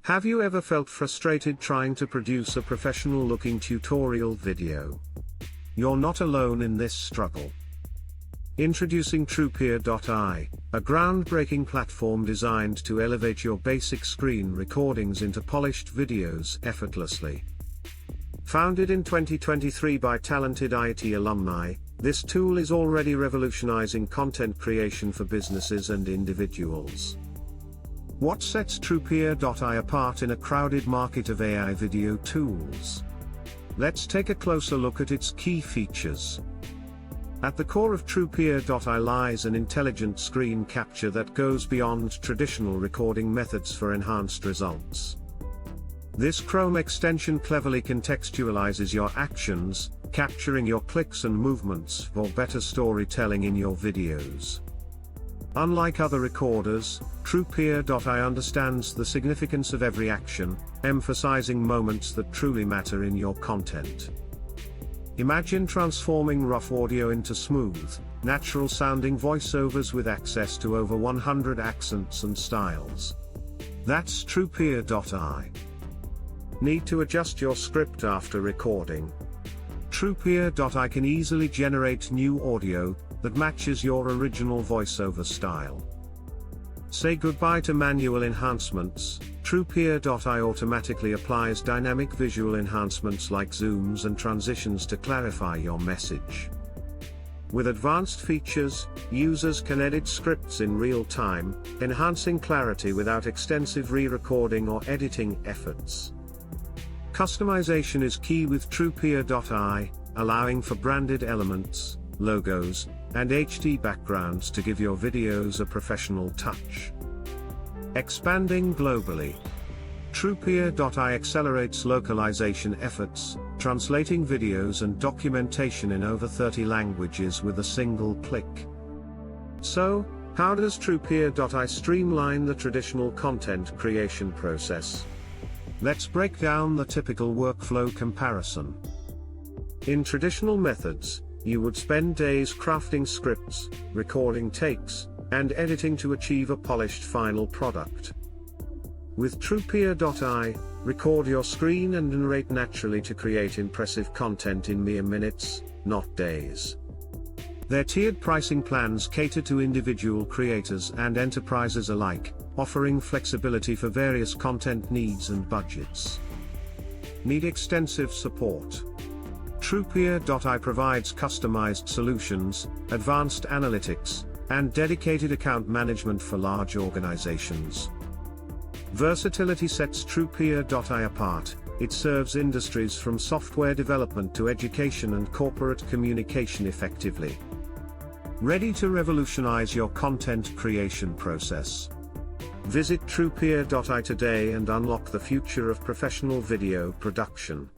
Have you ever felt frustrated trying to produce a professional-looking tutorial video? You're not alone in this struggle. Introducing Trupeer.ai, a groundbreaking platform designed to elevate your basic screen recordings into polished videos effortlessly. Founded in 2023 by talented IT alumni, this tool is already revolutionizing content creation for businesses and individuals. What sets Trupeer.ai apart in a crowded market of AI video tools? Let's take a closer look at its key features. At the core of Trupeer.ai lies an intelligent screen capture that goes beyond traditional recording methods for enhanced results. This Chrome extension cleverly contextualizes your actions, capturing your clicks and movements for better storytelling in your videos. Unlike other recorders, Trupeer.ai understands the significance of every action, emphasizing moments that truly matter in your content. Imagine transforming rough audio into smooth, natural-sounding voiceovers with access to over 100 accents and styles. That's Trupeer.ai. Need to adjust your script after recording? Trupeer.ai can easily generate new audio that matches your original voiceover style. Say goodbye to manual enhancements. Trupeer.ai automatically applies dynamic visual enhancements like zooms and transitions to clarify your message. With advanced features, users can edit scripts in real time, enhancing clarity without extensive re-recording or editing efforts. Customization is key with Trupeer.ai, allowing for branded elements, logos, and HD backgrounds to give your videos a professional touch. Expanding globally. Trupeer.ai accelerates localization efforts, translating videos and documentation in over 30 languages with a single click. So, how does Trupeer.ai streamline the traditional content creation process? Let's break down the typical workflow comparison. In traditional methods, you would spend days crafting scripts, recording takes, and editing to achieve a polished final product. With Trupeer.ai, record your screen and narrate naturally to create impressive content in mere minutes, not days. Their tiered pricing plans cater to individual creators and enterprises alike, offering flexibility for various content needs and budgets. Need extensive support? Trupeer.ai provides customized solutions, advanced analytics, and dedicated account management for large organizations. Versatility sets Trupeer.ai apart. It serves industries from software development to education and corporate communication effectively. Ready to revolutionize your content creation process? Visit Trupeer.ai today and unlock the future of professional video production.